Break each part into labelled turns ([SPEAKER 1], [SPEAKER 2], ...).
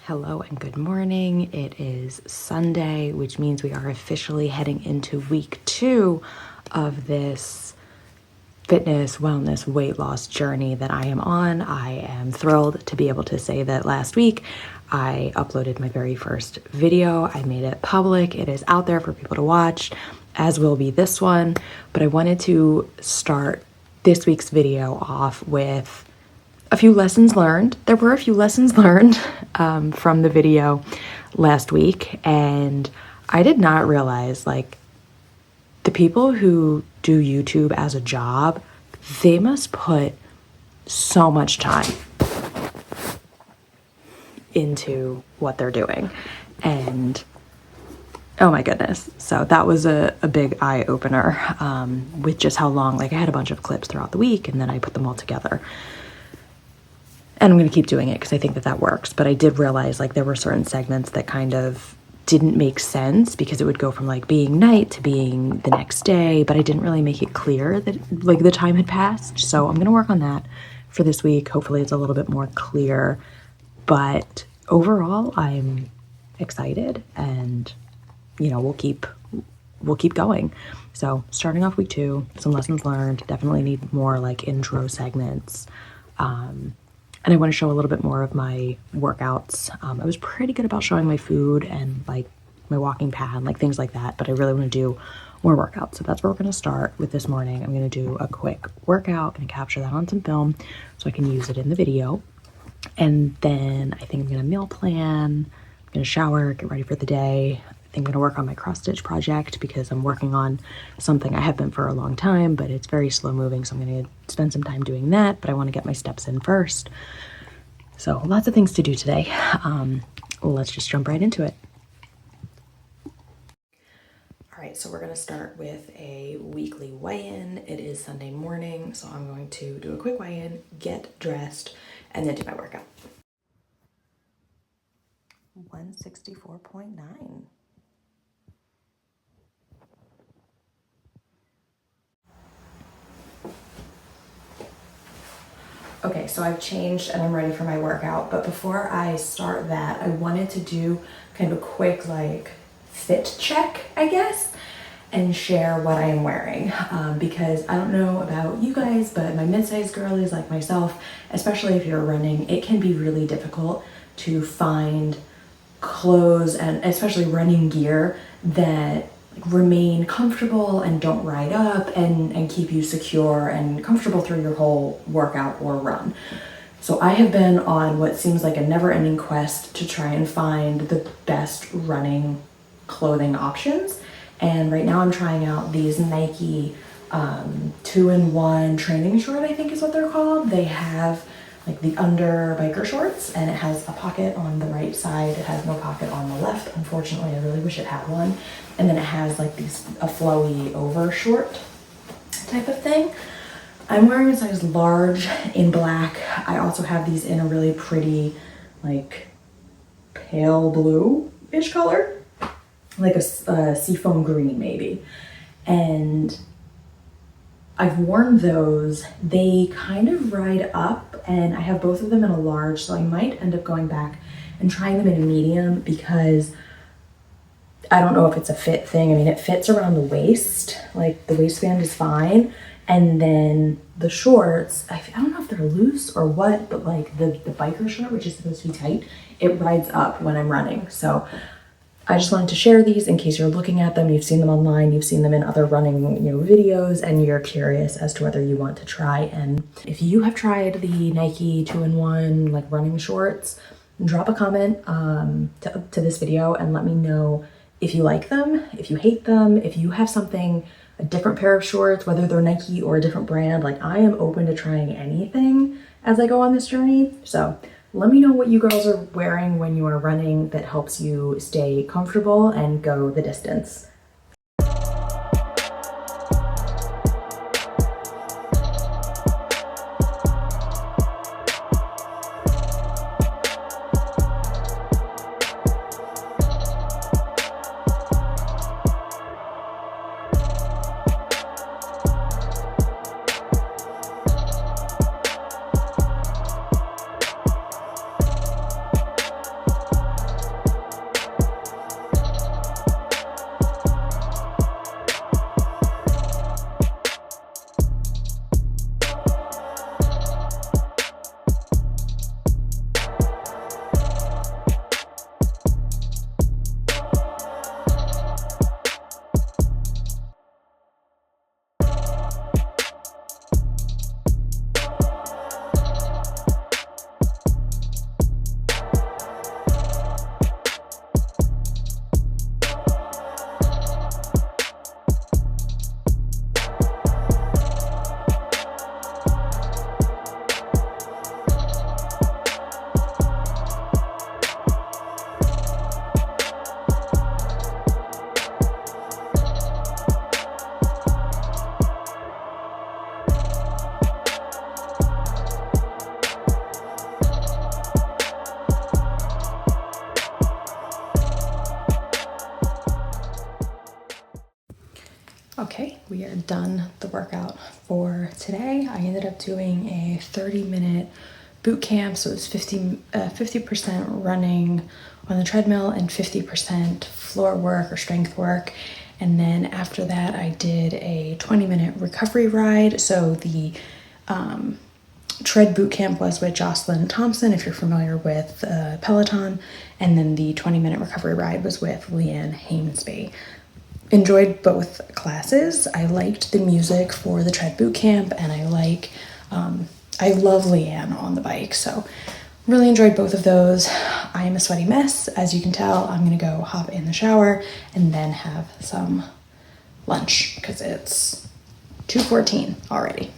[SPEAKER 1] Hello and good morning. It is Sunday, which means we are officially heading into week 2 of this fitness, wellness, weight loss journey that I am on. I am thrilled to be able to say that last week I uploaded my very first video. I made it public. It is out there for people to watch, as will be this one. But I wanted to start this week's video off with a few lessons learned. There were a few lessons learned from the video last week, and I did not realize, the people who do YouTube as a job, they must put so much time into what they're doing. And oh my goodness. So that was a big eye-opener with just how long, I had a bunch of clips throughout the week and then I put them all together. And I'm going to keep doing it because I think that works. But I did realize there were certain segments that kind of didn't make sense because it would go from being night to being the next day. But I didn't really make it clear that the time had passed. So I'm going to work on that for this week. Hopefully it's a little bit more clear. But overall, I'm excited and, we'll keep going. So starting off week 2, some lessons learned. Definitely need more intro segments. And I want to show a little bit more of my workouts. I was pretty good about showing my food and my walking pad, things like that, but I really want to do more workouts. So that's where we're going to start with this morning. I'm going to do a quick workout and capture that on some film so I can use it in the video. And then I think I'm going to meal plan, I'm going to shower, get ready for the day. I think I'm going to work on my cross stitch project because I'm working on something I have been for a long time, but it's very slow moving. So I'm going to spend some time doing that, but I want to get my steps in first. So lots of things to do today. Let's just jump right into it. All right, so we're going to start with a weekly weigh-in. It is Sunday morning, so I'm going to do a quick weigh-in, get dressed, and then do my workout. 164.9. Okay, so I've changed and I'm ready for my workout, but before I start that, I wanted to do kind of a quick fit check, I guess, and share what I am wearing, because I don't know about you guys, but my mid-sized girlies like myself, especially if you're running, it can be really difficult to find clothes and especially running gear that remain comfortable and don't ride up and keep you secure and comfortable through your whole workout or run. So I have been on what seems like a never-ending quest to try and find the best running clothing options. And right now I'm trying out these Nike 2-in-1 training short, I think is what they're called. They have the under biker shorts, and it has a pocket on the right side. It has no pocket on the left. Unfortunately, I really wish it had one. And then it has a flowy over short type of thing. I'm wearing a size large in black. I also have these in a really pretty, pale blue-ish color, a seafoam green maybe. And I've worn those. They kind of ride up, and I have both of them in a large, so I might end up going back and trying them in a medium because I don't know if it's a fit thing. I mean, it fits around the waist, the waistband is fine. And then the shorts, I don't know if they're loose or what, but the biker short, which is supposed to be tight, it rides up when I'm running. So I just wanted to share these in case you're looking at them, you've seen them online, you've seen them in other running videos, and you're curious as to whether you want to try. And if you have tried the Nike 2-in-1 running shorts, drop a comment to this video and let me know if you like them, if you hate them, if you have a different pair of shorts, whether they're Nike or a different brand. I am open to trying anything as I go on this journey. So let me know what you girls are wearing when you are running that helps you stay comfortable and go the distance. Okay, we are done the workout for today. I ended up doing a 30-minute boot camp, so it was 50% running on the treadmill and 50% floor work or strength work. And then after that, I did a 20-minute recovery ride. So the tread boot camp was with Jocelyn Thompson, if you're familiar with Peloton, and then the 20-minute recovery ride was with Leanne Hainsby. Enjoyed both classes. I liked the music for the tread boot camp, and I love Leanne on the bike, so really enjoyed both of those. I am a sweaty mess, as you can tell. I'm gonna go hop in the shower and then have some lunch because it's 2:14 already.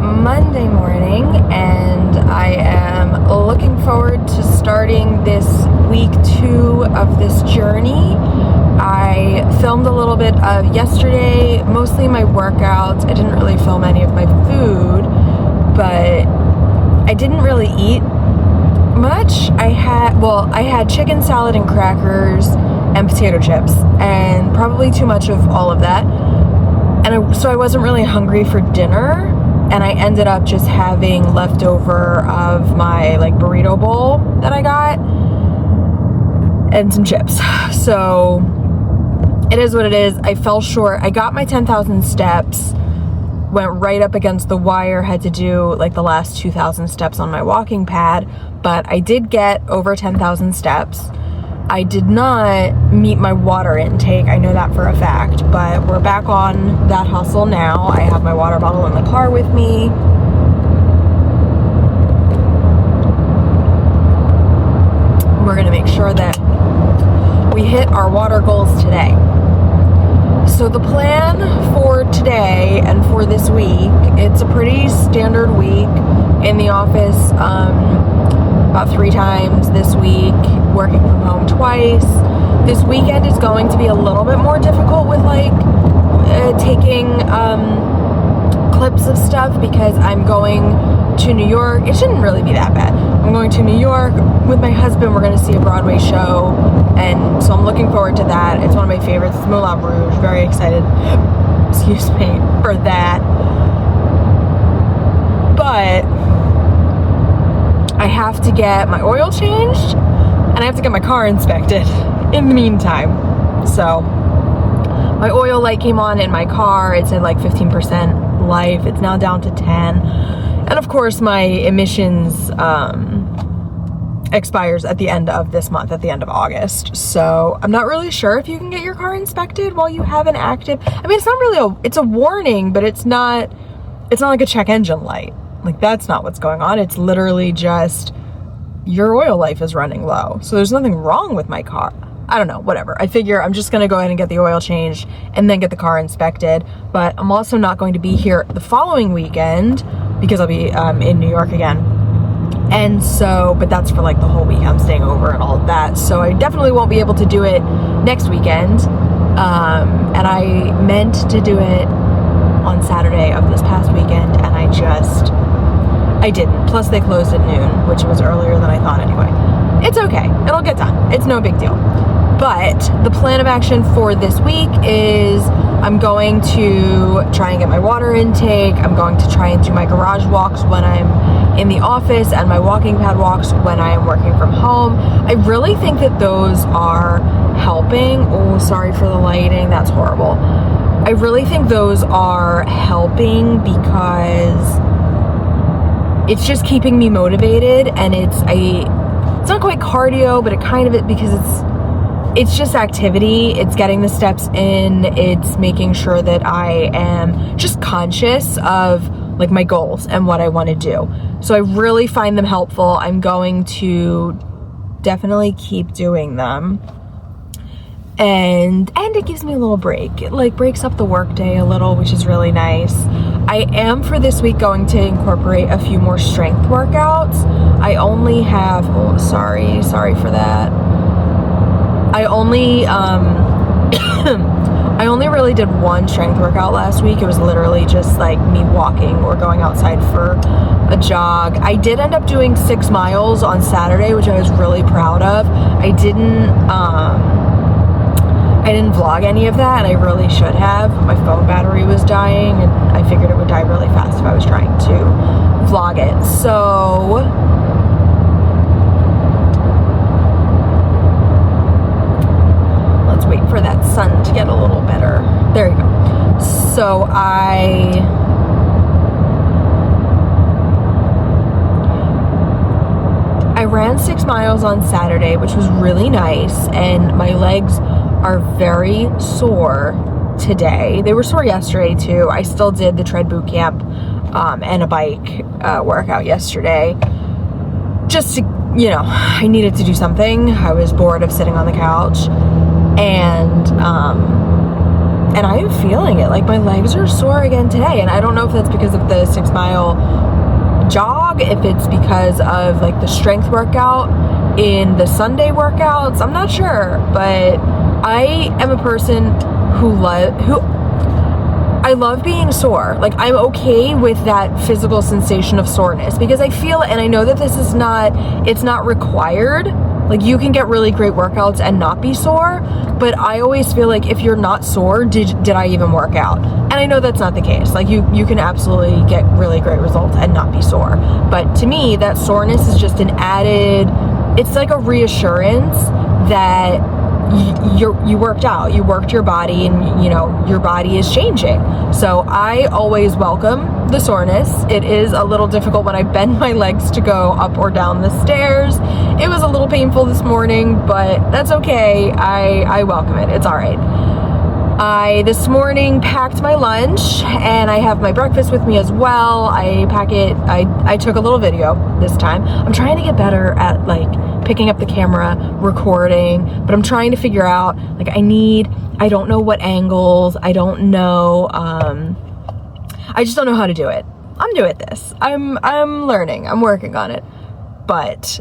[SPEAKER 1] Monday morning, and I am looking forward to starting this week 2 of this journey. I filmed a little bit of yesterday, mostly my workouts. I didn't really film any of my food, but I didn't really eat much. I had chicken salad and crackers and potato chips, and probably too much of all of that. So I wasn't really hungry for dinner. And I ended up just having leftover of my burrito bowl that I got and some chips. So it is what it is. I fell short. I got my 10,000 steps, went right up against the wire, had to do the last 2,000 steps on my walking pad, but I did get over 10,000 steps. I did not meet my water intake, I know that for a fact, but we're back on that hustle now. I have my water bottle in the car with me. We're gonna make sure that we hit our water goals today. So the plan for today and for this week, it's a pretty standard week in the office, about 3 times this week, working from home twice. This weekend is going to be a little bit more difficult with taking clips of stuff because I'm going to New York. It shouldn't really be that bad. I'm going to New York with my husband. We're going to see a Broadway show, and so I'm looking forward to that. It's one of my favorites. It's Moulin Rouge. Very excited, excuse me, for that. But I have to get my oil changed, and I have to get my car inspected in the meantime. So my oil light came on in my car. It said 15% life. It's now down to 10. And of course my emissions expires at the end of this month, at the end of August. So I'm not really sure if you can get your car inspected while you have an active, it's not really it's a warning, but it's not like a check engine light. That's not what's going on. It's literally just your oil life is running low. So there's nothing wrong with my car. I don't know, whatever. I figure I'm just going to go ahead and get the oil changed and then get the car inspected. But I'm also not going to be here the following weekend because I'll be in New York again. And so, but that's for the whole week. I'm staying over and all of that. So I definitely won't be able to do it next weekend. And I meant to do it on Saturday of this past weekend, and I didn't. Plus they closed at noon, which was earlier than I thought anyway. It's okay, it'll get done. It's no big deal. But the plan of action for this week is I'm going to try and get my water intake. I'm going to try and do my garage walks when I'm in the office and my walking pad walks when I am working from home. I really think that those are helping. Oh, sorry for the lighting, that's horrible. I really think those are helping because it's just keeping me motivated, and it's not quite cardio, but it kind of, because it's just activity. It's getting the steps in. It's making sure that I am just conscious of like my goals and what I want to do. So I really find them helpful. I'm going to definitely keep doing them. And it gives me a little break. It like breaks up the workday a little, which is really nice. I am for this week going to incorporate a few more strength workouts. I only have, oh, sorry for that. I only really did one strength workout last week. It was literally just like me walking or going outside for a jog. I did end up doing 6 miles on Saturday, which I was really proud of. I didn't vlog any of that, and I really should have. My phone battery was dying, and I figured it would die really fast if I was trying to vlog it. So let's wait for that sun to get a little better. There you go. So I ran 6 miles on Saturday, which was really nice, and my legs are very sore today. They were sore yesterday too. I still did the tread boot camp and a bike workout yesterday. Just to, I needed to do something. I was bored of sitting on the couch, and I'm feeling it. Like my legs are sore again today, and I don't know if that's because of the 6 mile jog, if it's because of like the strength workout in the Sunday workouts. I'm not sure, but I am a person who I love being sore. Like I'm okay with that physical sensation of soreness, because I feel, and I know that it's not required. Like you can get really great workouts and not be sore, but I always feel like if you're not sore, did I even work out? And I know that's not the case. Like you can absolutely get really great results and not be sore. But to me, that soreness is just an added, it's like a reassurance that you worked out, you worked your body, and your body is changing. So I always welcome the soreness. It is a little difficult when I bend my legs to go up or down the stairs. It was a little painful this morning, but that's okay. I welcome it. It's all right. I this morning packed my lunch, and I have my breakfast with me as well. I pack it. I took a little video this time. I'm trying to get better at like picking up the camera, recording, but I'm trying to figure out like I don't know what angles. I don't know. I just don't know how to do it. I'm new at this. I'm learning. I'm working on it. But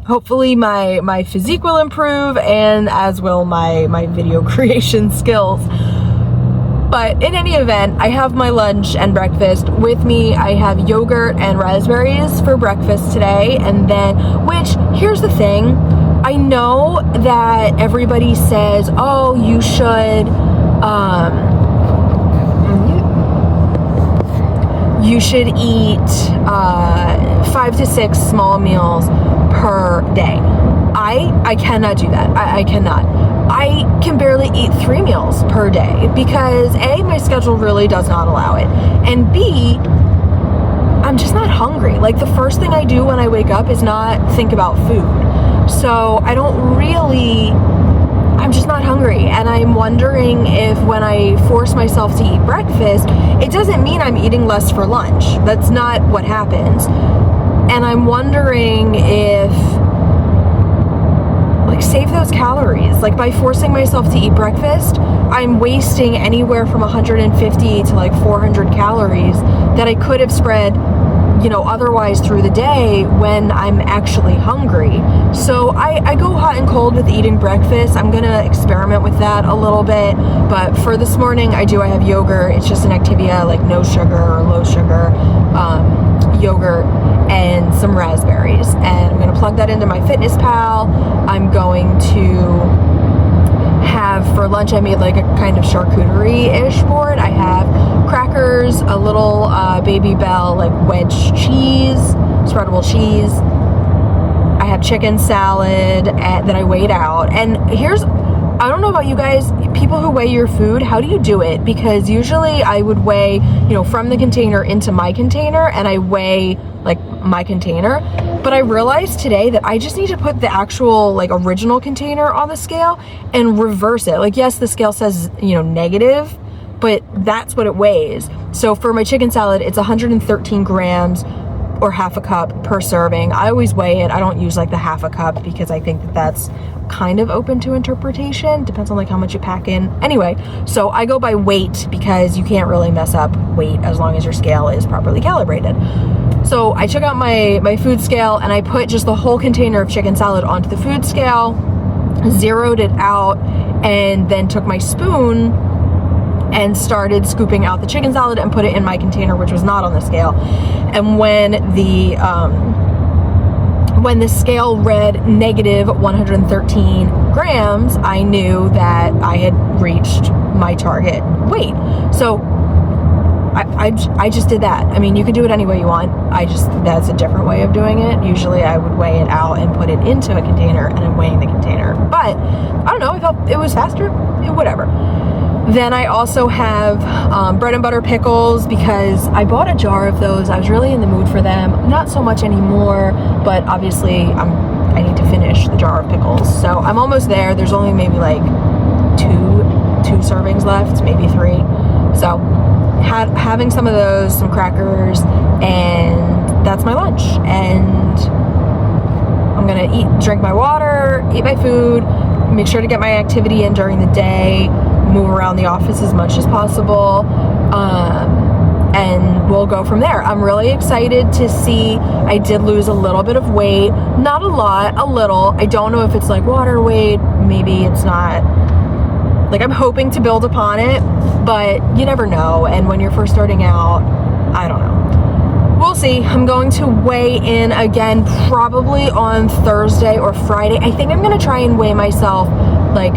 [SPEAKER 1] hopefully my physique will improve, and as will my video creation skills. But in any event, I have my lunch and breakfast with me. I have yogurt and raspberries for breakfast today, and then, which, here's the thing, I know that everybody says, oh, you should eat 5 to 6 small meals per day. I cannot do that. I cannot. I can barely eat 3 meals per day because A, my schedule really does not allow it, and B, I'm just not hungry. Like the first thing I do when I wake up is not think about food. So I'm just not hungry, and I'm wondering if when I force myself to eat breakfast, it doesn't mean I'm eating less for lunch. That's not what happens. And I'm wondering if, like, save those calories. Like, by forcing myself to eat breakfast, I'm wasting anywhere from 150 to like 400 calories that I could have spread otherwise through the day when I'm actually hungry. So I go hot and cold with eating breakfast. I'm gonna experiment with that a little bit, but for this morning I have yogurt. It's just an Activia, like no sugar or low sugar yogurt, and some raspberries, and I'm gonna plug that into my Fitness Pal. I'm going to have for lunch, I made like a kind of charcuterie-ish board. I have crackers, a little Baby Bell like wedge cheese, spreadable cheese. I have chicken salad that I weighed out. And I don't know about you guys, people who weigh your food, how do you do it? Because usually I would weigh, from the container into my container, and I weigh like my container. But I realized today that I just need to put the actual like original container on the scale and reverse it. Like, yes, the scale says, negative, but that's what it weighs. So for my chicken salad, it's 113 grams or half a cup per serving. I always weigh it. I don't use like the half a cup because I think that that's kind of open to interpretation. Depends on like how much you pack in. Anyway, so I go by weight because you can't really mess up weight as long as your scale is properly calibrated. So I took out my food scale and I put just the whole container of chicken salad onto the food scale, zeroed it out, and then took my spoon and started scooping out the chicken salad and put it in my container, which was not on the scale. And when the scale read negative 113 grams, I knew that I had reached my target weight. So I just did that. I mean, you can do it any way you want. That's a different way of doing it. Usually I would weigh it out and put it into a container, and I'm weighing the container. But I don't know, I felt it was faster, whatever. Then I also have bread and butter pickles because I bought a jar of those. I was really in the mood for them. Not so much anymore, but obviously I need to finish the jar of pickles. So I'm almost there. There's only maybe like two servings left, maybe 3. So having some of those, some crackers, and that's my lunch. And I'm gonna drink my water, eat my food, make sure to get my activity in during the day, move around the office as much as possible, and we'll go from there. I'm really excited to see. I did lose a little bit of weight, not a lot, a little. I don't know if it's like water weight, maybe it's not. Like, I'm hoping to build upon it, but you never know. And when you're first starting out, I don't know. We'll see. I'm going to weigh in again probably on Thursday or Friday. I think I'm going to try and weigh myself like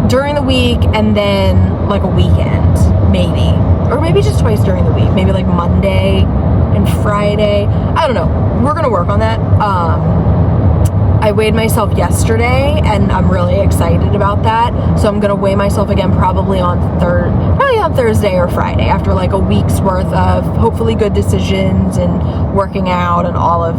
[SPEAKER 1] during the week and then like a weekend, maybe. Or maybe just twice during the week. Maybe like Monday and Friday. I don't know. We're going to work on that. I weighed myself yesterday and I'm really excited about that. So I'm gonna weigh myself again probably on Thursday or Friday after like a week's worth of hopefully good decisions and working out and all of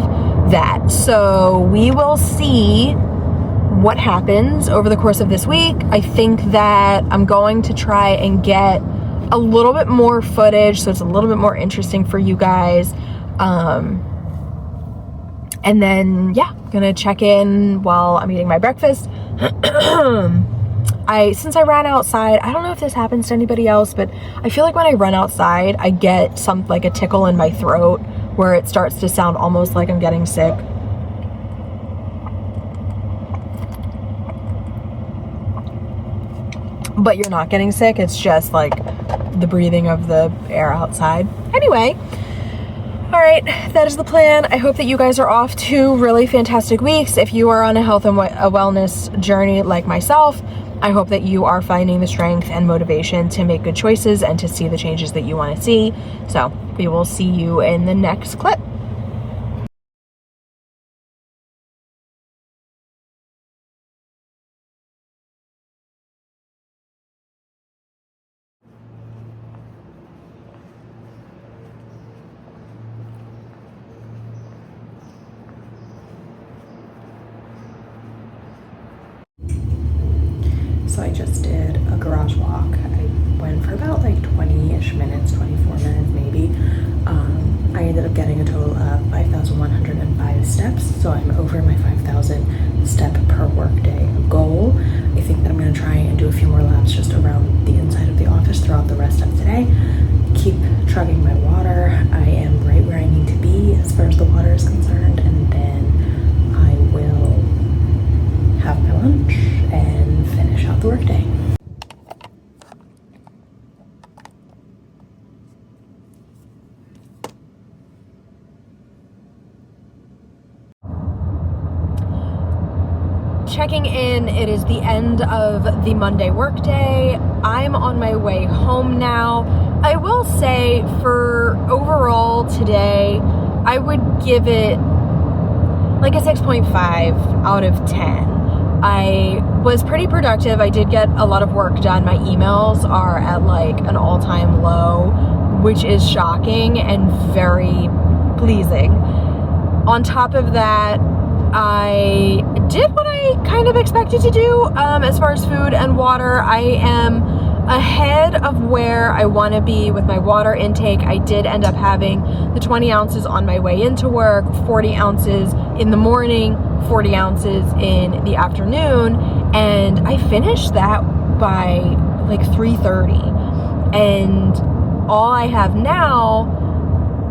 [SPEAKER 1] that. So we will see what happens over the course of this week. I think that I'm going to try and get a little bit more footage so it's a little bit more interesting for you guys. And then, yeah, gonna check in while I'm eating my breakfast. Since I ran outside, I don't know if this happens to anybody else, but I feel like when I run outside, I get like a tickle in my throat where it starts to sound almost like I'm getting sick. But you're not getting sick, it's just like the breathing of the air outside. Anyway. All right, that is the plan. I hope that you guys are off 2 really fantastic weeks. If you are on a health and a wellness journey like myself, I hope that you are finding the strength and motivation to make good choices and to see the changes that you want to see. So we will see you in the next clip. So I just did a garage walk. I went for about like 20-ish minutes, 24 minutes maybe. I ended up getting a total of 5,105 steps. So I'm over my 5,000 step per workday goal. I think that I'm gonna try and do a few more laps just around the inside of the office throughout the rest of today. keep chugging my water. I am right where I need to be as far as the water is concerned, and then I will have my lunch and finish out the workday. Checking in, it is the end of the Monday workday. I'm on my way home now. I will say for overall today, I would give it like a 6.5 out of 10. I was pretty productive. I did get a lot of work done. My emails are at like an all-time low, which is shocking and very pleasing. On top of that, I did what I kind of expected to do as far as food and water. I am ahead of where I want to be with my water intake. I did end up having the 20 ounces on my way into work, 40 ounces in the morning, 40 ounces in the afternoon, and I finished that by like 3:30. And all I have now,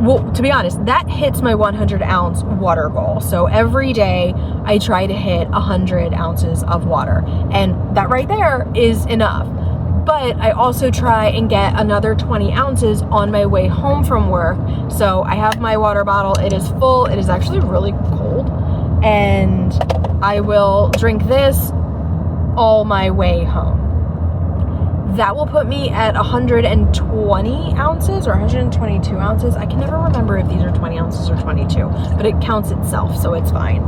[SPEAKER 1] well, to be honest, that hits my 100 ounce water goal. So every day I try to hit 100 ounces of water, and that right there is enough. But I also try and get another 20 ounces on my way home from work. So I have my water bottle. It is full. It is actually really cold, and I will drink this all my way home. That will put me at 120 ounces or 122 ounces. I can never remember if these are 20 ounces or 22, but it counts itself, so it's fine.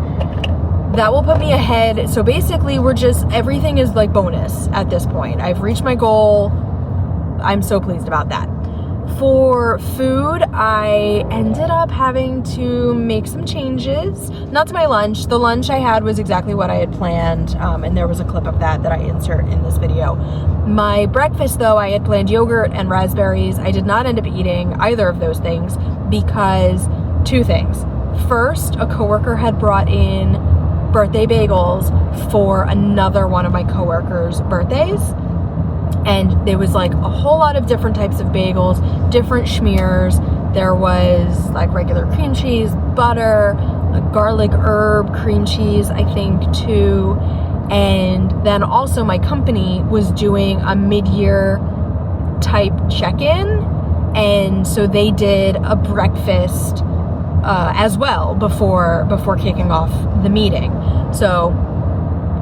[SPEAKER 1] That will put me ahead. So basically everything is like bonus at this point. I've reached my goal. I'm so pleased about that. For food, I ended up having to make some changes. Not to my lunch. The lunch I had was exactly what I had planned, and there was a clip of that I insert in this video. My breakfast, though, I had planned yogurt and raspberries. I did not end up eating either of those things because two things. First, a coworker had brought in birthday bagels for another one of my coworkers' birthdays. And there was like a whole lot of different types of bagels, different schmears. There was like regular cream cheese, butter, a garlic herb cream cheese, I think too. And then also my company was doing a mid-year type check-in. And so they did a breakfast as well before kicking off the meeting. So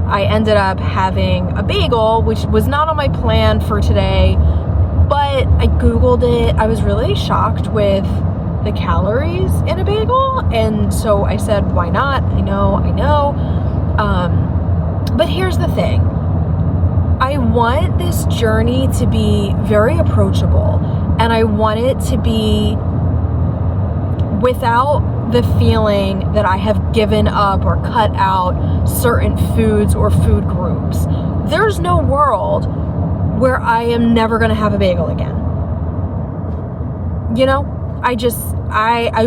[SPEAKER 1] I ended up having a bagel, which was not on my plan for today, but I Googled it. I was really shocked with the calories in a bagel, and so I said, why not? I know. But here's the thing. I want this journey to be very approachable, and I want it to be without the feeling that I have given up or cut out certain foods or food groups. There's no world where I am never going to have a bagel again. You know, I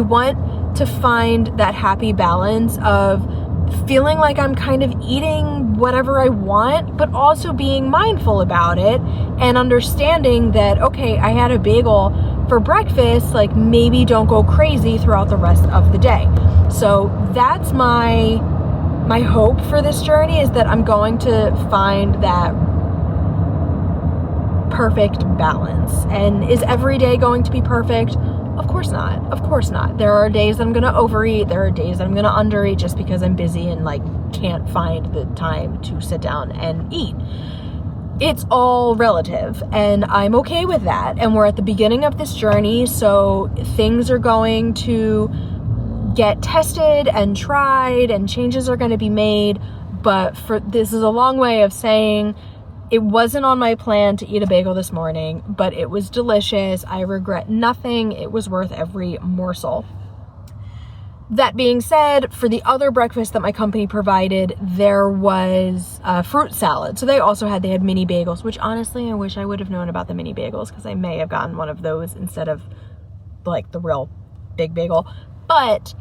[SPEAKER 1] want to find that happy balance of feeling like I'm kind of eating whatever I want, but also being mindful about it and understanding that, okay, I had a bagel for breakfast, like maybe don't go crazy throughout the rest of the day. So that's my hope for this journey, is that I'm going to find that perfect balance. And is every day going to be perfect? Of course not. Of course not. There are days I'm going to overeat. There are days I'm going to undereat just because I'm busy and like can't find the time to sit down and eat. It's all relative, and I'm okay with that. And we're at the beginning of this journey, so things are going to get tested and tried, and changes are going to be made. But this is a long way of saying it wasn't on my plan to eat a bagel this morning, but it was delicious. I regret nothing. It was worth every morsel. That being said, for the other breakfast that my company provided, there was a fruit salad. So they had mini bagels, which honestly, I wish I would have known about the mini bagels, because I may have gotten one of those instead of like the real big bagel, but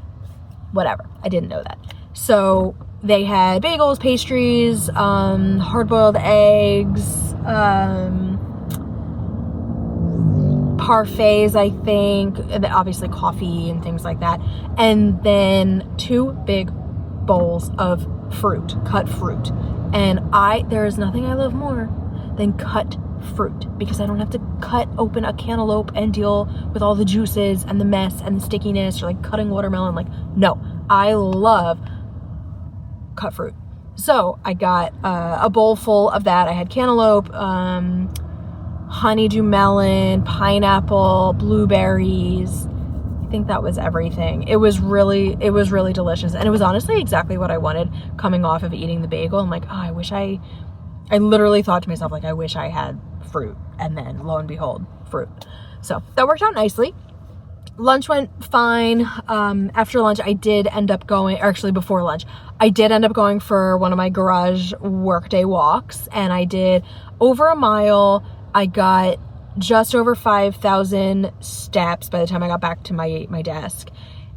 [SPEAKER 1] whatever. I didn't know that. So they had bagels, pastries, hard-boiled eggs, parfaits, I think, and obviously coffee and things like that, and then 2 big bowls of fruit, cut fruit. And there is nothing I love more than cut fruit, because I don't have to cut open a cantaloupe and deal with all the juices and the mess and the stickiness, or like cutting watermelon. Like, no, I love cut fruit. So I got a bowl full of that. I had cantaloupe, honeydew melon, pineapple, blueberries. I think that was everything. It was really delicious, and it was honestly exactly what I wanted coming off of eating the bagel. I'm like, oh, I literally thought to myself, like, I wish I had fruit, and then lo and behold, fruit. So that worked out nicely. Lunch went fine. After lunch, I did end up going, or actually before lunch, I did end up going for one of my garage workday walks, and I did over a mile. I got just over 5,000 steps by the time I got back to my desk.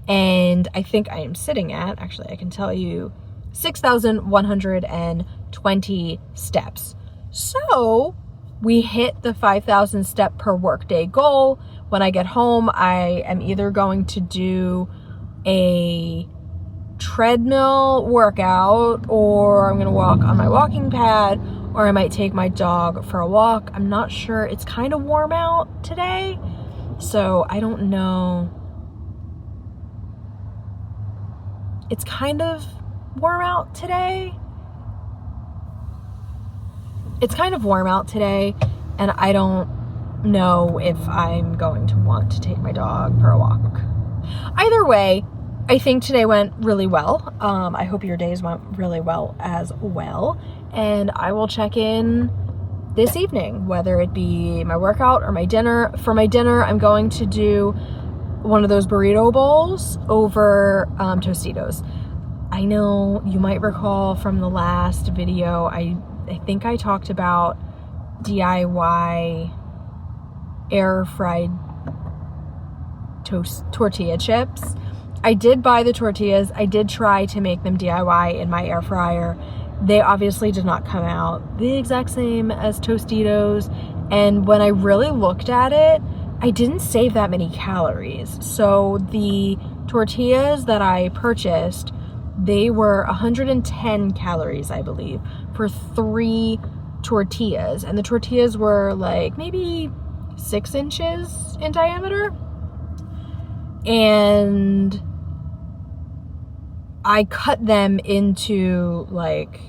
[SPEAKER 1] And I think I am sitting at, actually, I can tell you, 6,120 steps. So we hit the 5,000 step per workday goal. When I get home, I am either going to do a treadmill workout, or I'm going to walk on my walking pad, or I might take my dog for a walk. I'm not sure. It's kind of warm out today, so I don't know. It's kind of warm out today. And I don't know if I'm going to want to take my dog for a walk. Either way, I think today went really well. I hope your days went really well as well. And I will check in this evening, whether it be my workout or my dinner. For my dinner, I'm going to do one of those burrito bowls over Tostitos. I know you might recall from the last video, I think I talked about DIY air fried tortilla chips. I did buy the tortillas. I did try to make them DIY in my air fryer. They obviously did not come out the exact same as Tostitos. And when I really looked at it, I didn't save that many calories. So the tortillas that I purchased, they were 110 calories, I believe, for 3 tortillas. And the tortillas were like maybe 6 inches in diameter. And I cut them into like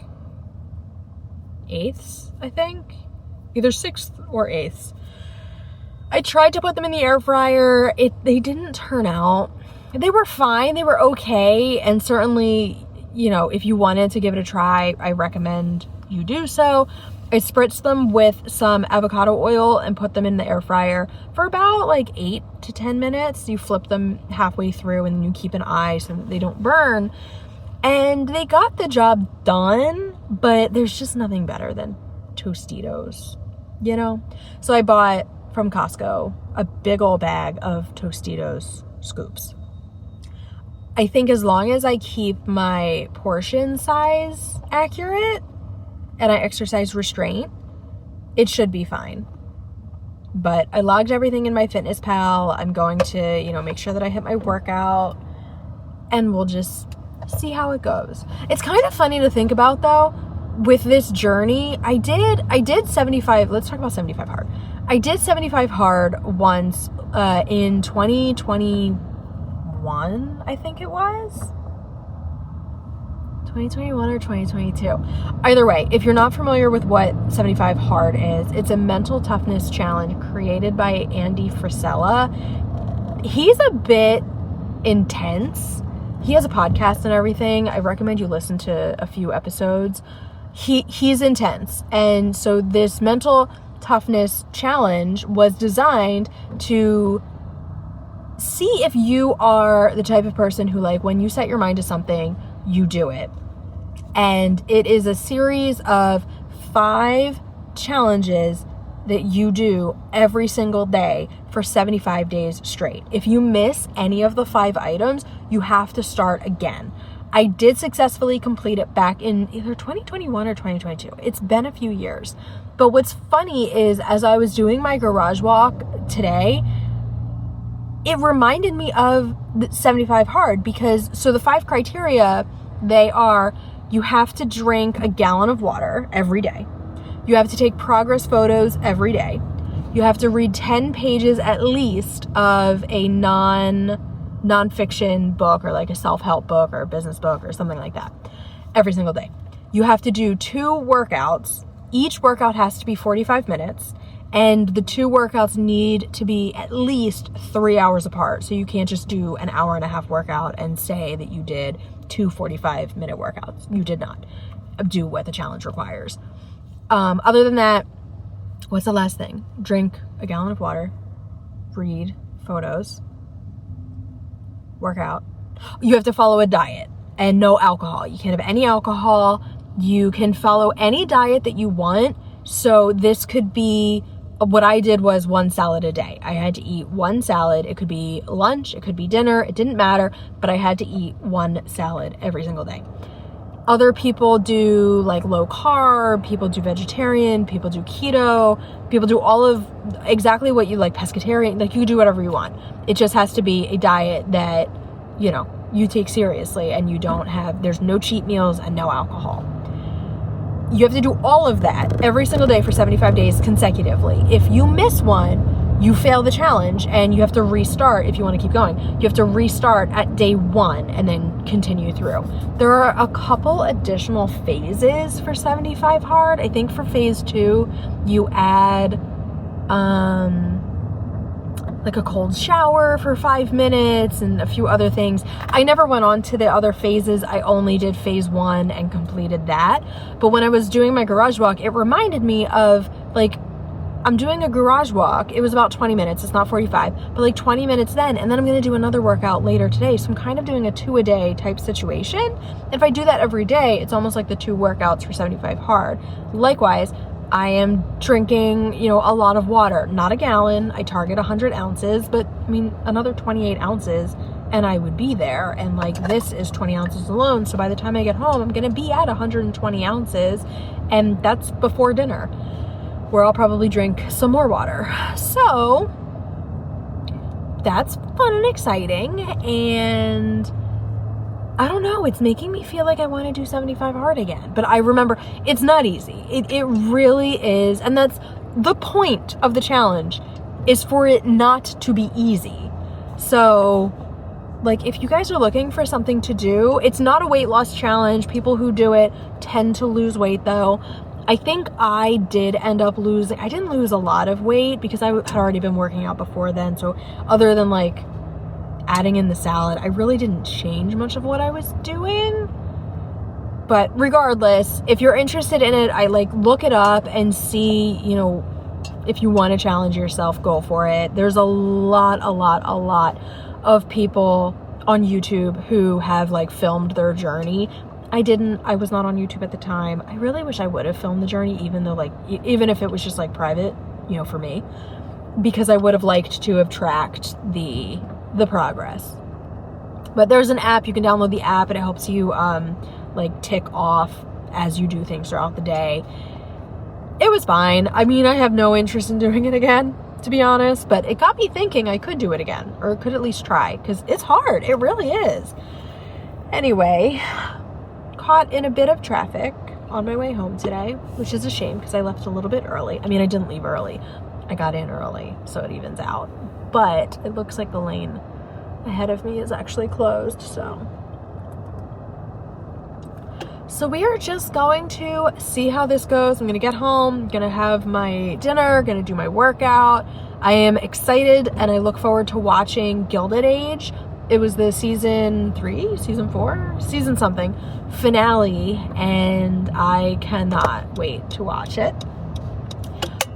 [SPEAKER 1] eighths, I think. Either 6th or 8ths. I tried to put them in the air fryer. They didn't turn out. They were fine. They were okay. And certainly, you know, if you wanted to give it a try, I recommend you do so. I spritzed them with some avocado oil and put them in the air fryer for about like 8 to 10 minutes. You flip them halfway through and you keep an eye so that they don't burn. And they got the job done, but there's just nothing better than Tostitos, you know? So I bought from Costco a big old bag of Tostitos scoops. I think as long as I keep my portion size accurate and I exercise restraint, it should be fine. But I logged everything in MyFitnessPal. I'm going to, you know, make sure that I hit my workout, and we'll just see how it goes. It's kind of funny to think about though, with this journey. I did 75, let's talk about 75 hard. I did 75 hard once in 2021, I think it was. 2021 or 2022. Either way, if you're not familiar with what 75 hard is, it's a mental toughness challenge created by Andy Frisella. He's a bit intense. He has a podcast and everything. I recommend you listen to a few episodes. He's intense. And so this mental toughness challenge was designed to see if you are the type of person who, like, when you set your mind to something, you do it. And it is a series of 5 challenges that you do every single day for 75 days straight. If you miss any of the 5 items, you have to start again.
[SPEAKER 2] I did successfully complete it back in either 2021 or 2022. It's been a few years. But what's funny is as I was doing my garage walk today, it reminded me of the 75 hard because, so the 5 criteria, they are, you have to drink a gallon of water every day. You have to take progress photos every day. You have to read 10 pages at least of a nonfiction book or like a self-help book or a business book or something like that every single day. You have to do 2 workouts. Each workout has to be 45 minutes. And the 2 workouts need to be at least 3 hours apart. So you can't just do an hour and a half workout and say that you did 2 45-minute workouts. You did not do what the challenge requires. Other than that, what's the last thing? Drink a gallon of water, read photos, work out. You have to follow a diet and no alcohol. You can't have any alcohol. You can follow any diet that you want. So this could be, what I did was 1 salad a day. I had to eat 1 salad. It could be lunch, it could be dinner, it didn't matter, but I had to eat 1 salad every single day. Other people do like low carb, people do vegetarian, people do keto, people do all of exactly what you like, pescatarian, like you do whatever you want. It just has to be a diet that, you know, you take seriously and you don't have, there's no cheat meals and no alcohol. You have to do all of that every single day for 75 days consecutively. If you miss one, you fail the challenge and you have to restart if you want to keep going. You have to restart at day 1 and then continue through. There are a couple additional phases for 75 hard. I think for phase 2, you add like a cold shower for 5 minutes and a few other things. I never went on to the other phases. I only did phase 1 and completed that. But when I was doing my garage walk, it reminded me of like, I'm doing a garage walk. It was about 20 minutes. It's not 45, but like 20 minutes then. And then I'm going to do another workout later today. So I'm kind of doing a 2 a day type situation. If I do that every day, it's almost like the 2 workouts for 75 hard. Likewise, I am drinking, you know, a lot of water, not a gallon. I target 100 ounces, but I mean, another 28 ounces and I would be there. And like, this is 20 ounces alone. So by the time I get home, I'm going to be at 120 ounces. And that's before dinner, where I'll probably drink some more water. So that's fun and exciting. And I don't know, it's making me feel like I want to do 75 hard again. But I remember, it's not easy. It really is. And that's the point of the challenge, is for it not to be easy. So like, if you guys are looking for something to do, it's not a weight loss challenge. People who do it tend to lose weight though. I think I did end up losing, I didn't lose a lot of weight because I had already been working out before then. So other than like adding in the salad, I really didn't change much of what I was doing. But regardless, if you're interested in it, I like look it up and see, you know, if you want to challenge yourself, go for it. There's a lot of people on YouTube who have like filmed their journey. I was not on YouTube at the time. I really wish I would have filmed the journey, even though like, even if it was just like private, you know, for me, because I would have liked to have tracked the progress. But there's an app, you can download the app and it helps you like tick off as you do things throughout the day. It was fine. I mean, I have no interest in doing it again, to be honest, but it got me thinking I could do it again, or could at least try, because it's hard. It really is. Anyway, caught in a bit of traffic on my way home today, which is a shame because I left a little bit early. I mean, I didn't leave early. I got in early, so it evens out. But it looks like the lane ahead of me is actually closed, so we are just going to see how this goes. I'm gonna get home, gonna have my dinner, gonna do my workout. I am excited and I look forward to watching Gilded Age. It was the season 3, season 4, season something finale, and I cannot wait to watch it.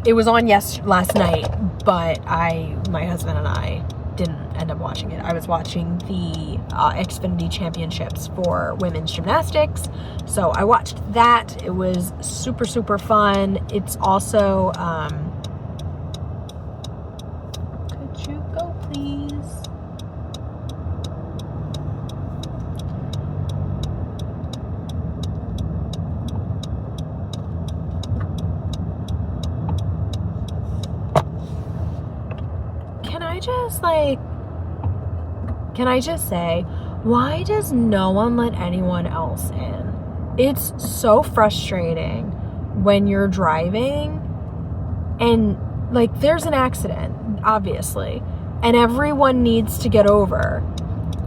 [SPEAKER 2] It was on last night, but my husband and I didn't end up watching it. I was watching the Xfinity Championships for women's gymnastics. So I watched that. It was super, super fun. It's also, could you go please? just say, why does no one let anyone else in? It's so frustrating when you're driving and like there's an accident, obviously, and everyone needs to get over,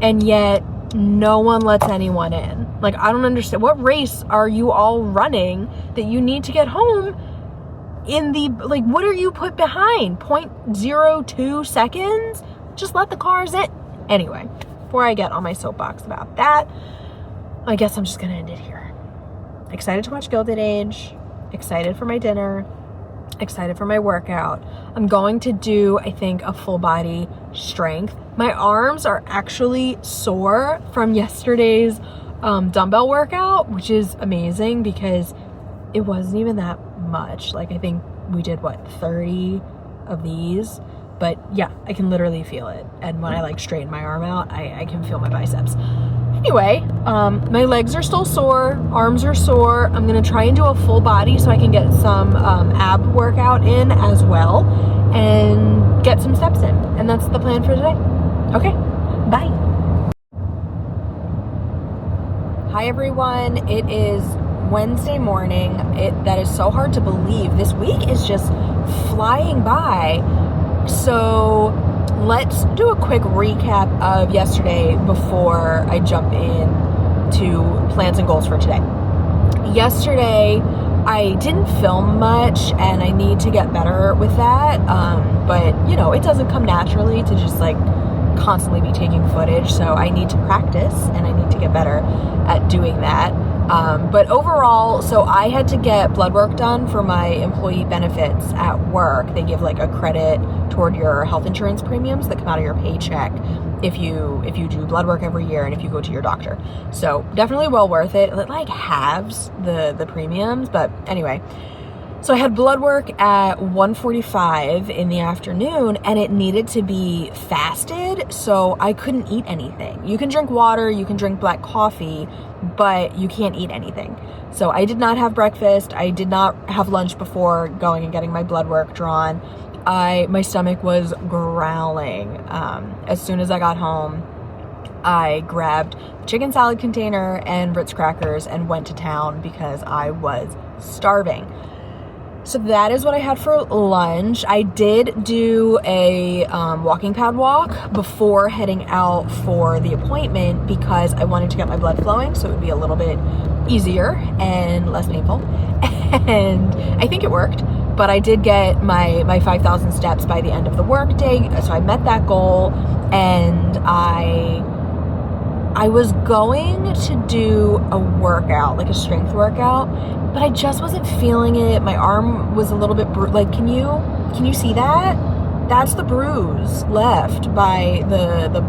[SPEAKER 2] and yet no one lets anyone in. Like, I don't understand. What race are you all running that you need to get home in the, like, what are you put behind? 0.02 seconds? Just let the cars in. Anyway, before I get on my soapbox about that, I guess I'm just gonna end it here. Excited to watch Gilded Age, excited for my dinner, excited for my workout. I'm going to do, I think, a full body strength. My arms are actually sore from yesterday's dumbbell workout, which is amazing because it wasn't even that much. Like, I think we did 30 of these, but yeah, I can literally feel it. And when I like straighten my arm out, I can feel my biceps. Anyway, my legs are still sore, arms are sore. I'm gonna try and do a full body so I can get some ab workout in as well and get some steps in. And that's the plan for today. Okay, bye. Hi everyone, it is Wednesday morning. That is so hard to believe. This week is just flying by. So let's do a quick recap of yesterday before I jump in to plans and goals for today. Yesterday, I didn't film much and I need to get better with that. But you know, it doesn't come naturally to just like constantly be taking footage. So I need to practice and I need to get better at doing that. But overall, so I had to get blood work done for my employee benefits at work. They give like a credit toward your health insurance premiums that come out of your paycheck if you do blood work every year and if you go to your doctor. So definitely well worth it. It like halves the premiums, but anyway. So I had blood work at 1:45 in the afternoon and it needed to be fasted, so I couldn't eat anything. You can drink water, you can drink black coffee, but you can't eat anything. So I did not have breakfast. I did not have lunch before going and getting my blood work drawn. My stomach was growling. As soon as I got home, I grabbed a chicken salad container and Ritz crackers and went to town because I was starving. So that is what I had for lunch. I did do a walking pad walk before heading out for the appointment because I wanted to get my blood flowing so it would be a little bit easier and less painful. And I think it worked, but I did get my 5,000 steps by the end of the workday. So I met that goal, and I was going to do a workout, like a strength workout, but I just wasn't feeling it. My arm was a little bit like, can you see that? That's the bruise left by the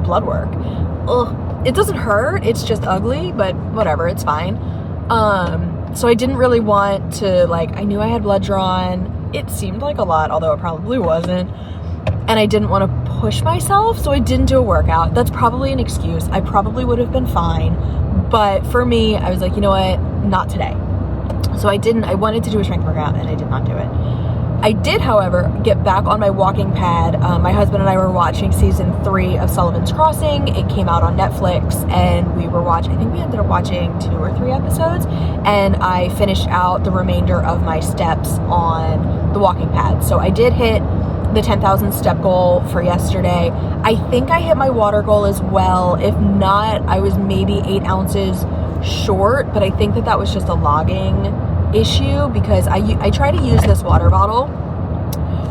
[SPEAKER 2] blood work. Ugh, it doesn't hurt. It's just ugly, but whatever, it's fine. So I didn't really want to, like, I knew I had blood drawn. It seemed like a lot, although it probably wasn't. And I didn't want to push myself, so I didn't do a workout. That's probably an excuse. I probably would have been fine. But for me, I was like, you know what? Not today. So I wanted to do a strength workout, and I did not do it. I did, however, get back on my walking pad. My husband and I were watching season 3 of Sullivan's Crossing. It came out on Netflix, and we were watching, I think we ended up watching 2 or 3 episodes, and I finished out the remainder of my steps on the walking pad. So I did hit the 10,000 step goal for yesterday. I think I hit my water goal as well. If not, I was maybe 8 ounces short, but I think that was just a logging issue because I try to use this water bottle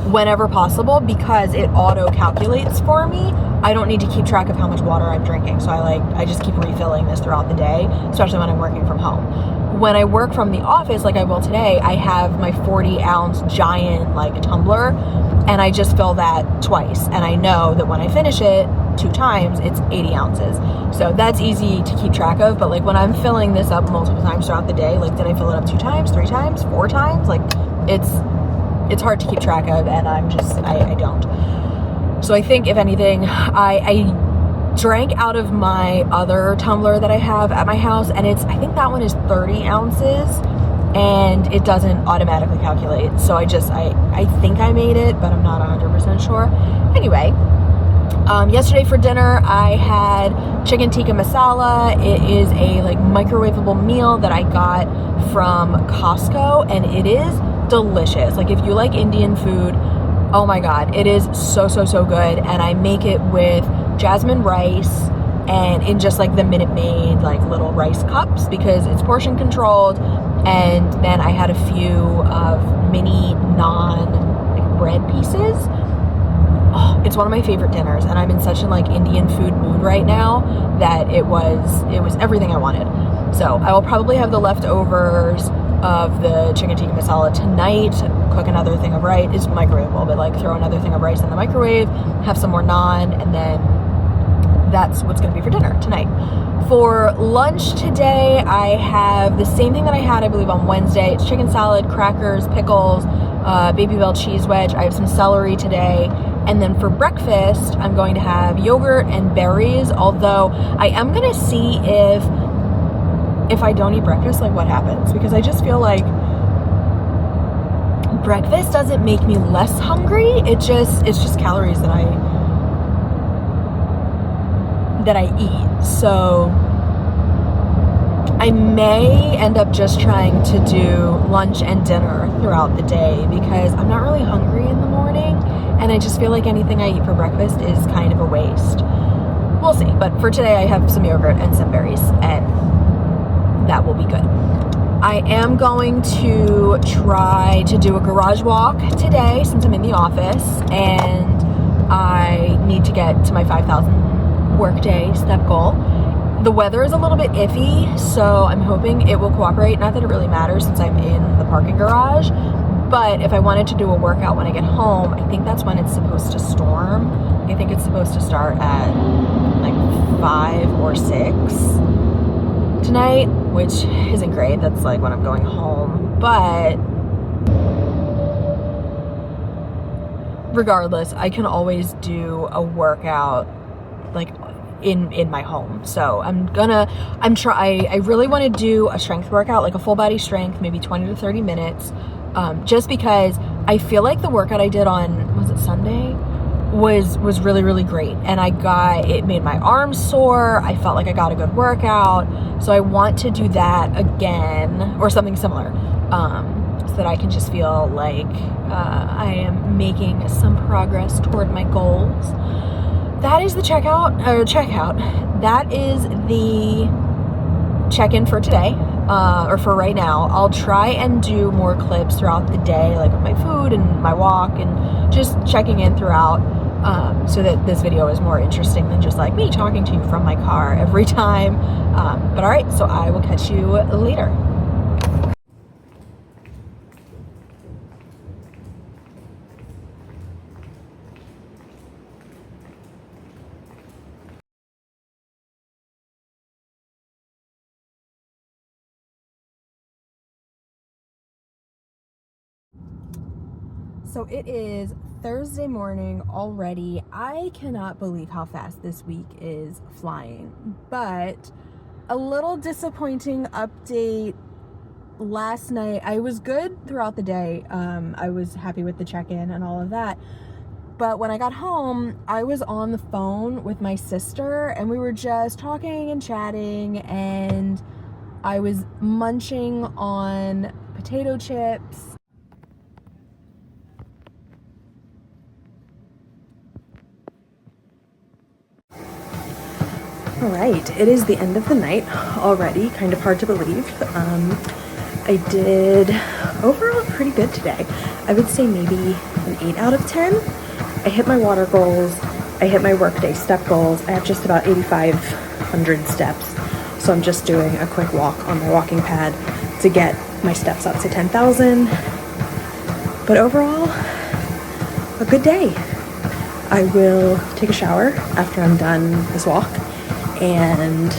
[SPEAKER 2] whenever possible because it auto calculates for me. I don't need to keep track of how much water I'm drinking, so I just keep refilling this throughout the day, especially when I'm working from home. When I work from the office, like I will today, I have my 40-ounce giant like tumbler, and I just fill that twice, and I know that when I finish it 2 times, it's 80 ounces. So that's easy to keep track of, but like when I'm filling this up multiple times throughout the day, like did I fill it up 2 times, 3 times, 4 times? Like it's hard to keep track of, and I don't. So I think if anything, I drank out of my other tumbler that I have at my house, and I think that one is 30 ounces. and it doesn't automatically calculate. So I think I made it, but I'm not 100% sure. Anyway, yesterday for dinner, I had chicken tikka masala. It is a like microwavable meal that I got from Costco, and it is delicious. Like if you like Indian food, oh my God, it is so good. And I make it with jasmine rice and in just like the Minute Maid like little rice cups because it's portion controlled. And then I had a few of mini naan like bread pieces. Oh, it's one of my favorite dinners, and I'm in such an like Indian food mood right now that it was everything I wanted. So I will probably have the leftovers of the chicken tikka masala tonight, cook another thing of rice. It's microwavable, but like throw another thing of rice in the microwave, have some more naan, and then that's what's going to be for dinner tonight. For lunch today, I have the same thing that I had, I believe, on Wednesday. It's chicken salad, crackers, pickles, Baby Bell cheese wedge. I have some celery today. And then for breakfast, I'm going to have yogurt and berries, although I am going to see if I don't eat breakfast, like what happens, because I just feel like breakfast doesn't make me less hungry. It's just calories that I eat. So I may end up just trying to do lunch and dinner throughout the day because I'm not really hungry in the morning, and I just feel like anything I eat for breakfast is kind of a waste. We'll see. But for today, I have some yogurt and some berries, and that will be good. I am going to try to do a garage walk today since I'm in the office, and I need to get to my 5,000 workday step goal. The weather is a little bit iffy, so I'm hoping it will cooperate. Not that it really matters since I'm in the parking garage, but if I wanted to do a workout when I get home, I think that's when it's supposed to storm. I think it's supposed to start at like 5 or 6 tonight, which isn't great. That's like when I'm going home, but regardless, I can always do a workout like in my home. So I really want to do a strength workout, like a full body strength, maybe 20 to 30 minutes, just because I feel like the workout I did on, was it Sunday, was really, really great. And it made my arms sore. I felt like I got a good workout. So I want to do that again, or something similar, so that I can just feel like I am making some progress toward my goals. That is the checkout. That is the check-in for today, or for right now. I'll try and do more clips throughout the day, like with my food and my walk, and just checking in throughout, so that this video is more interesting than just like me talking to you from my car every time. But all right, so I will catch you later. So it is Thursday morning already. I cannot believe how fast this week is flying, but a little disappointing update. Last night, I was good throughout the day. I was happy with the check-in and all of that. But when I got home, I was on the phone with my sister, and we were just talking and chatting, and I was munching on potato chips. All right, it is the end of the night already, kind of hard to believe. I did overall pretty good today. I would say maybe an 8 out of 10. I hit my water goals, I hit my workday step goals. I have just about 8,500 steps, so I'm just doing a quick walk on my walking pad to get my steps up to 10,000. But overall, a good day. I will take a shower after I'm done this walk, and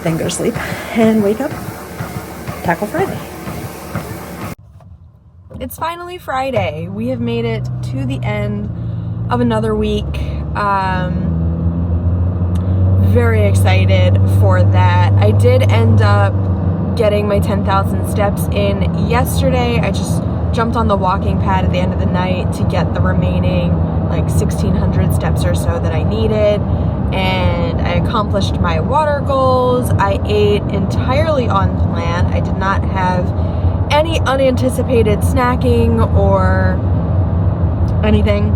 [SPEAKER 2] then go to sleep and wake up, tackle Friday. It's finally Friday. We have made it to the end of another week. Very excited for that. I did end up getting my 10,000 steps in yesterday. I just jumped on the walking pad at the end of the night to get the remaining like 1,600 steps or so that I needed, and I accomplished my water goals. I ate entirely on plan. I did not have any unanticipated snacking or anything,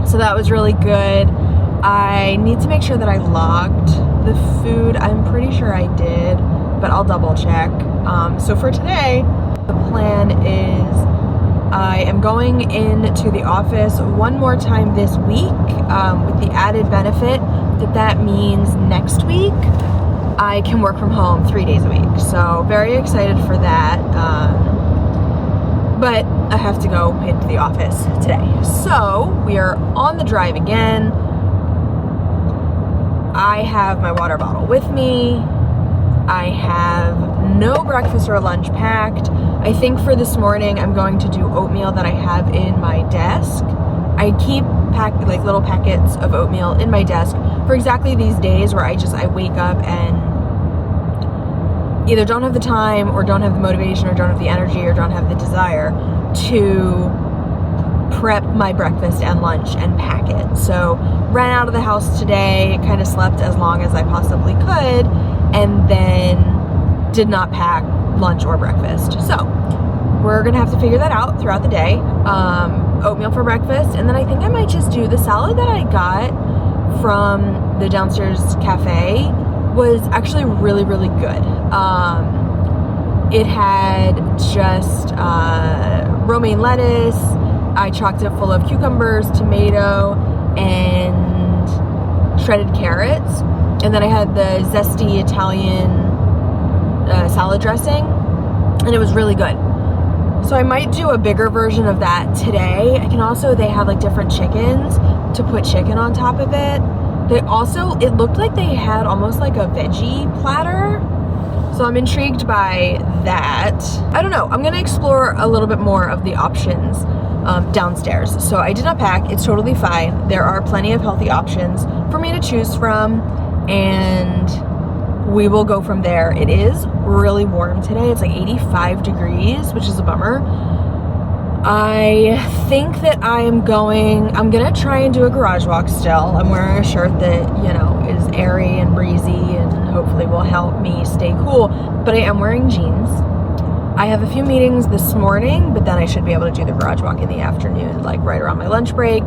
[SPEAKER 2] so that was really good. I need to make sure that I logged the food. I'm pretty sure I did, but I'll double check. So for today, the plan is I am going into the office one more time this week, with the added benefit that means next week I can work from home 3 days a week. So very excited for that. But I have to go into the office today. So we are on the drive again. I have my water bottle with me. I have no breakfast or lunch packed. I think for this morning I'm going to do oatmeal that I have in my desk. I keep like little packets of oatmeal in my desk for exactly these days where I wake up and either don't have the time or don't have the motivation or don't have the energy or don't have the desire to prep my breakfast and lunch and pack it. So ran out of the house today, kind of slept as long as I possibly could, and then did not pack lunch or breakfast. So we're gonna have to figure that out throughout the day. Oatmeal for breakfast, and then I think I might just do the salad that I got from the downstairs cafe was actually really, really good. It had just romaine lettuce. I chocked it full of cucumbers, tomato, and shredded carrots. And then I had the zesty Italian salad dressing, and it was really good. So I might do a bigger version of that today. I can also, they have like different chickens to put chicken on top of it. They also, it looked like they had almost like a veggie platter. So I'm intrigued by that. I don't know, I'm gonna explore a little bit more of the options downstairs. So I did not pack, it's totally fine. There are plenty of healthy options for me to choose from, and we will go from there. It is really warm today. It's like 85 degrees, which is a bummer. I think that I'm gonna try and do a garage walk still. I'm wearing a shirt that, you know, is airy and breezy and hopefully will help me stay cool, but I am wearing jeans. I have a few meetings this morning, but then I should be able to do the garage walk in the afternoon, like right around my lunch break.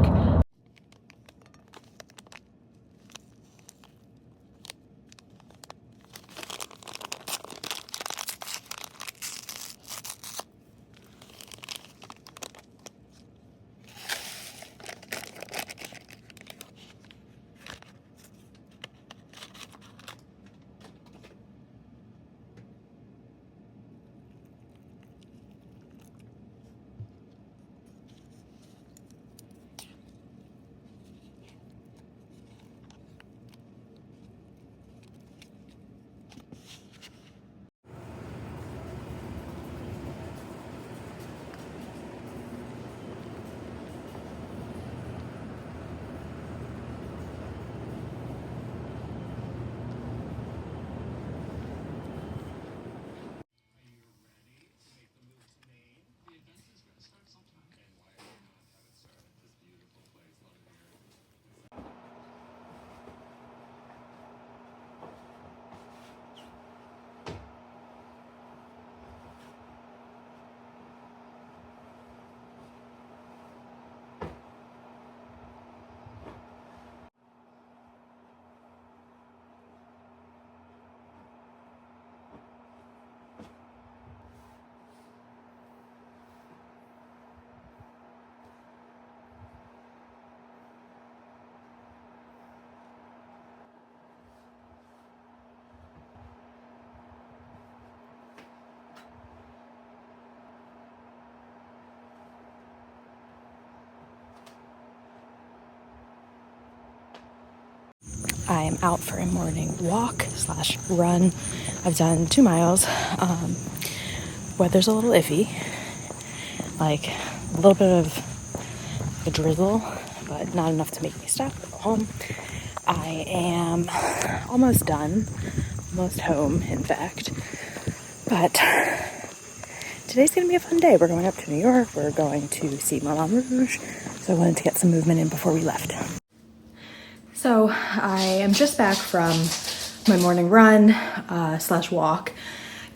[SPEAKER 2] I am out for a morning walk / run. I've done 2 miles. Weather's a little iffy, like a little bit of a drizzle, but not enough to make me stop and go home. I am almost done, almost home, in fact.
[SPEAKER 1] But today's gonna be a fun day. We're going up to New York. We're going to see Moulin Rouge. So I wanted to get some movement in before we left. So I am just back from my morning run slash walk.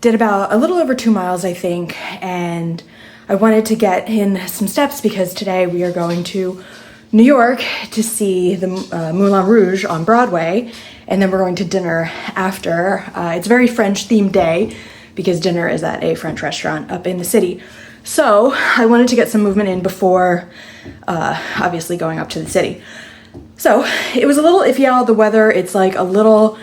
[SPEAKER 1] Did about a little over 2 miles, I think, and I wanted to get in some steps because today we are going to New York to see the Moulin Rouge on Broadway, and then we're going to dinner after. It's a very French themed day because dinner is at a French restaurant up in the city. So I wanted to get some movement in before obviously going up to the city. So it was a little iffy out, the weather. It's like a little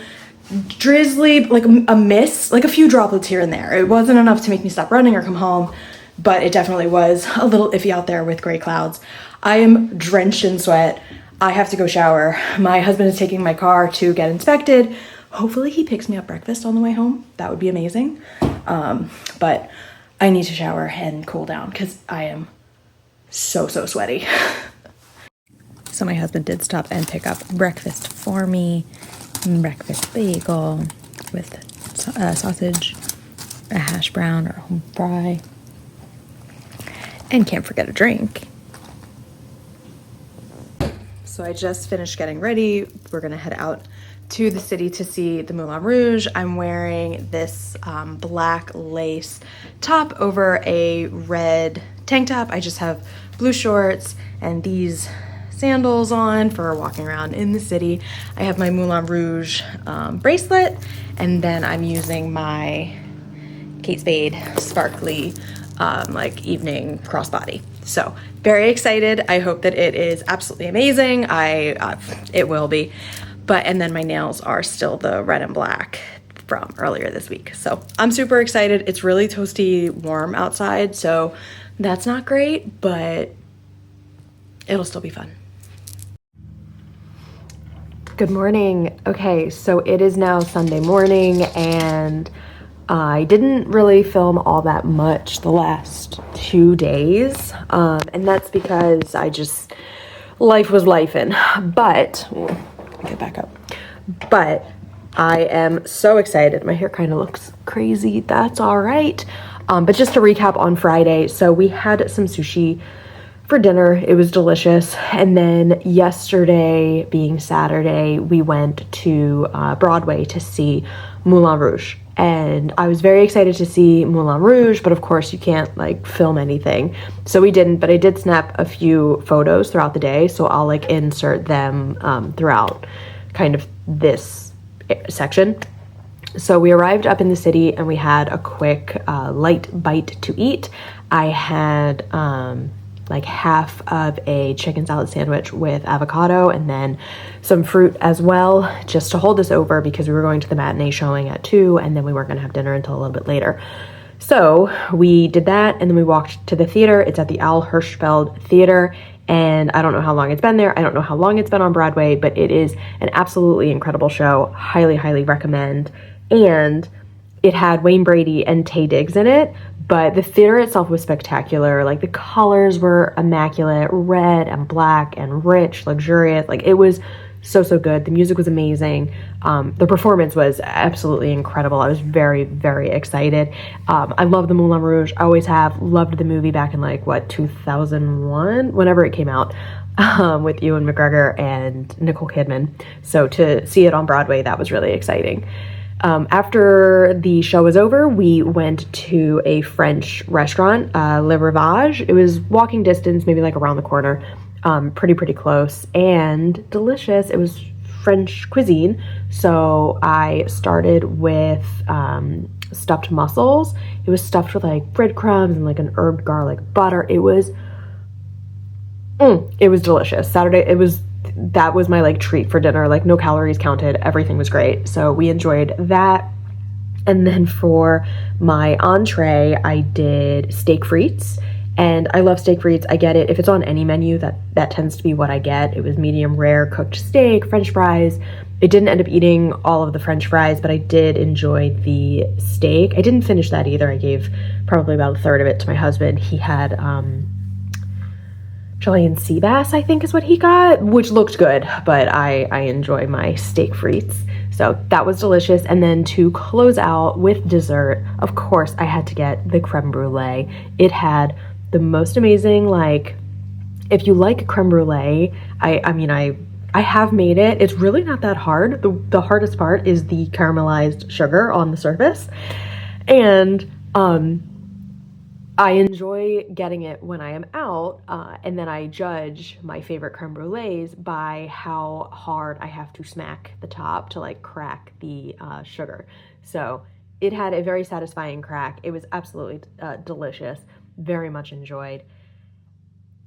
[SPEAKER 1] drizzly, like a mist, like a few droplets here and there. It wasn't enough to make me stop running or come home, but it definitely was a little iffy out there with gray clouds. I am drenched in sweat. I have to go shower. My husband is taking my car to get inspected. Hopefully he picks me up breakfast on the way home. That would be amazing. But I need to shower and cool down because I am so sweaty. So my husband did stop and pick up breakfast for me. Breakfast bagel with sausage, a hash brown or a home fry, and can't forget a drink. So I just finished getting ready. We're gonna head out to the city to see the Moulin Rouge. I'm wearing this black lace top over a red tank top. I just have blue shorts and these sandals on for walking around in the city. I have my Moulin Rouge bracelet, and then I'm using my Kate Spade sparkly like evening crossbody. So very excited. I hope that it is absolutely amazing. It will be. And then my nails are still the red and black from earlier this week. So I'm super excited. It's really toasty warm outside, so that's not great, but it'll still be fun. Good morning. Okay, so it is now Sunday morning, and I didn't really film all that much the last 2 days, and that's because life was lifing. But get back up. But I am so excited. My hair kind of looks crazy. That's all right. But just to recap on Friday, so we had some sushi for dinner. It was delicious. And then yesterday, being Saturday, we went to Broadway to see Moulin Rouge. And I was very excited to see Moulin Rouge, but of course you can't like film anything. So we didn't, but I did snap a few photos throughout the day. So I'll like insert them throughout kind of this section. So we arrived up in the city and we had a quick light bite to eat. I had like half of a chicken salad sandwich with avocado and then some fruit as well, just to hold us over because we were going to the matinee showing at 2 and then we weren't gonna have dinner until a little bit later. So we did that and then we walked to the theater. It's at the Al Hirschfeld Theater, and I don't know how long it's been there. I don't know how long it's been on Broadway, but it is an absolutely incredible show. Highly recommend. And it had Wayne Brady and Taye Diggs in it, but the theater itself was spectacular. Like the colors were immaculate, red and black and rich, luxurious. Like it was so good. The music was amazing. The performance was absolutely incredible. I was very excited. I love the Moulin Rouge. I always have. Loved the movie back in like 2001, whenever it came out, with Ewan McGregor and Nicole Kidman. So to see it on Broadway, that was really exciting. After the show was over, we went to a French restaurant, Le Rivage. It was walking distance, maybe like around the corner, pretty close and delicious. It was French cuisine. So I started with stuffed mussels. It was stuffed with like breadcrumbs and like an herb garlic butter. It was delicious. That was my like treat for dinner. Like no calories counted. Everything was great. So we enjoyed that. And then for my entree, I did steak frites. And I love steak frites. I get it. If it's on any menu, that tends to be what I get. It was medium rare cooked steak, French fries. I didn't end up eating all of the French fries, but I did enjoy the steak. I didn't finish that either. I gave probably about a third of it to my husband. He had Chilean sea bass, I think is what he got, which looked good, but I enjoy my steak frites. So that was delicious. And then to close out with dessert, of course, I had to get the creme brulee. It had the most amazing, like, if you like creme brulee, I have made it. It's really not that hard. The hardest part is the caramelized sugar on the surface. And I enjoy getting it when I am out, and then I judge my favorite creme brulees by how hard I have to smack the top to like crack the sugar. So it had a very satisfying crack. It was absolutely delicious, very much enjoyed.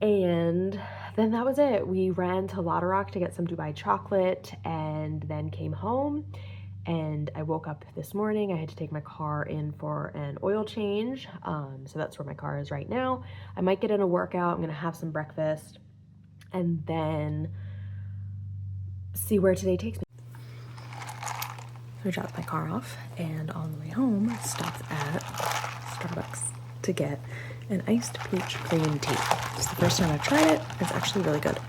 [SPEAKER 1] And then that was it. We ran to Rock to get some Dubai chocolate and then came home. And I woke up this morning. I had to take my car in for an oil change. So that's where my car is right now. I might get in a workout. I'm going to have some breakfast and then see where today takes me. I dropped my car off and on the way home, I stopped at Starbucks to get an iced peach green tea. It's the first time I've tried it. It's actually really good.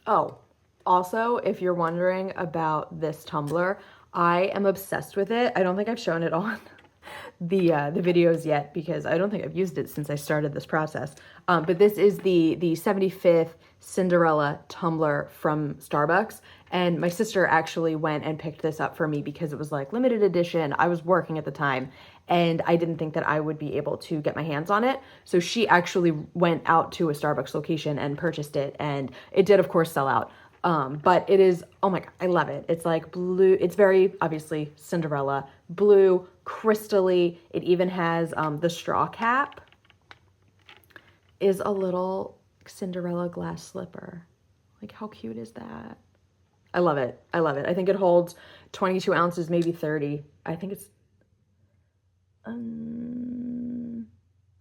[SPEAKER 1] Oh, also, if you're wondering about this tumbler, I am obsessed with it. I don't think I've shown it on the videos yet because I don't think I've used it since I started this process. But this is the 75th Cinderella tumbler from Starbucks. And my sister actually went and picked this up for me because it was like limited edition. I was working at the time and I didn't think that I would be able to get my hands on it. So she actually went out to a Starbucks location and purchased it. And it did, of course, sell out. But it is, oh my God, I love it. It's like blue. It's very obviously Cinderella, blue, crystally. It even has the straw cap is a little Cinderella glass slipper. Like how cute is that? I love it. I love it. I think it holds 22 ounces, maybe 30. I think it's, oh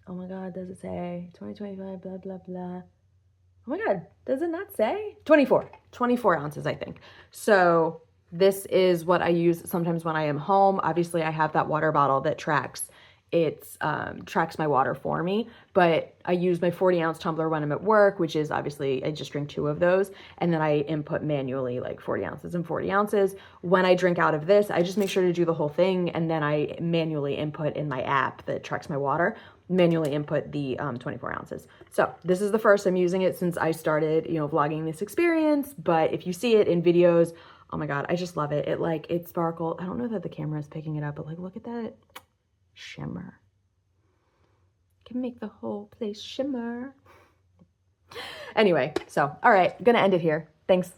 [SPEAKER 1] my God, does it say 2025, blah, blah, blah. Oh my God, does it not say? 24 ounces, I think. So this is what I use sometimes when I am home. Obviously I have that water bottle that tracks my water for me, but I use my 40-ounce tumbler when I'm at work, which is obviously, I just drink 2 of those. And then I input manually like 40 ounces and 40 ounces. When I drink out of this, I just make sure to do the whole thing. And then I manually input in my app that tracks my water, manually input the 24 ounces. So this is the first I'm using it since I started, vlogging this experience. But if you see it in videos, oh my God, I just love it. It sparkled. I don't know that the camera is picking it up, but like, look at that shimmer. Can make the whole place shimmer. Anyway, so, all right, gonna end it here. Thanks.